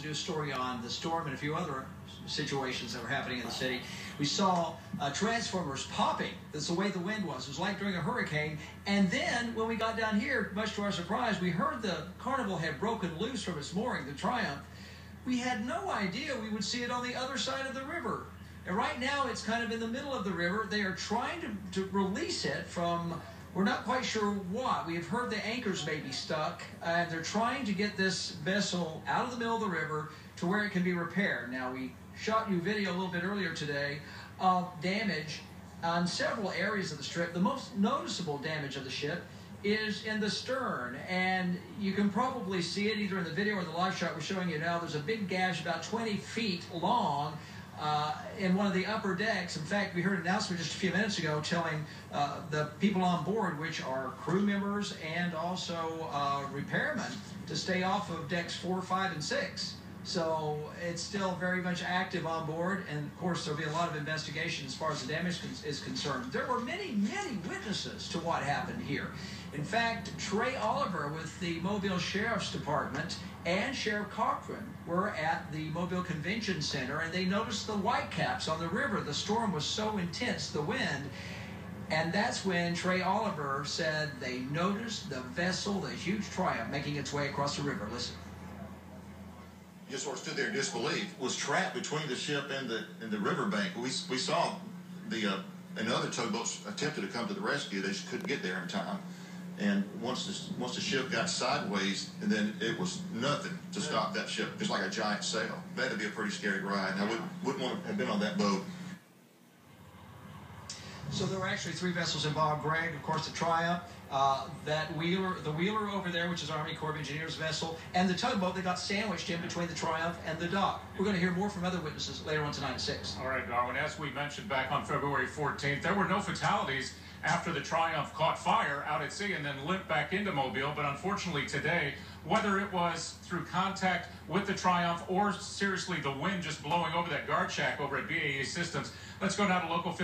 to do a story on the storm and a few other situations that were happening in the city. We saw transformers popping. That's the way the wind was. It was like during a hurricane. And then when we got down here, much to our surprise, we heard the Carnival had broken loose from its mooring, the Triumph. We had no idea we would see it on the other side of the river. And right now it's kind of in the middle of the river. They are trying to release it from, we're not quite sure what. We have heard the anchors may be stuck, and they're trying to get this vessel out of the middle of the river to where it can be repaired. Now, we shot you video a little bit earlier today of damage on several areas of the strip. The most noticeable damage of the ship is in the stern, and you can probably see it either in the video or the live shot we're showing you now. There's a big gash about 20 feet long in one of the upper decks. In fact, we heard an announcement just a few minutes ago telling the people on board, which are crew members and also repairmen, to stay off of decks 4, 5, and 6. So it's still very much active on board, and of course there'll be a lot of investigation as far as the damage is concerned. There were many witnesses to what happened here. In fact, Trey Oliver with the Mobile Sheriff's Department and Sheriff Cochran were at the Mobile Convention Center, and they noticed the whitecaps on the river. The storm was so intense, the wind, and that's when Trey Oliver said they noticed the vessel, the huge Triumph, making its way across the river. Listen. Just sort of stood there in disbelief, was trapped between the ship and the riverbank. We saw and other tugboats attempted to come to the rescue. They just couldn't get there in time. And once the ship got sideways, and then it was nothing to stop that ship, just like a giant sail. That'd be a pretty scary ride. I wouldn't want to have been on that boat. So there were actually 3 vessels involved, Greg. Of course, the Triumph, the Wheeler over there, which is Army Corps of Engineers vessel, and the tugboat that got sandwiched in between the Triumph and the dock. We're going to hear more from other witnesses later on tonight at 6. All right, Darwin, as we mentioned back on February 14th, there were no fatalities after the Triumph caught fire out at sea and then limped back into Mobile. But unfortunately today, whether it was through contact with the Triumph or seriously the wind just blowing over that guard shack over at BAE Systems, let's go now to Local 15.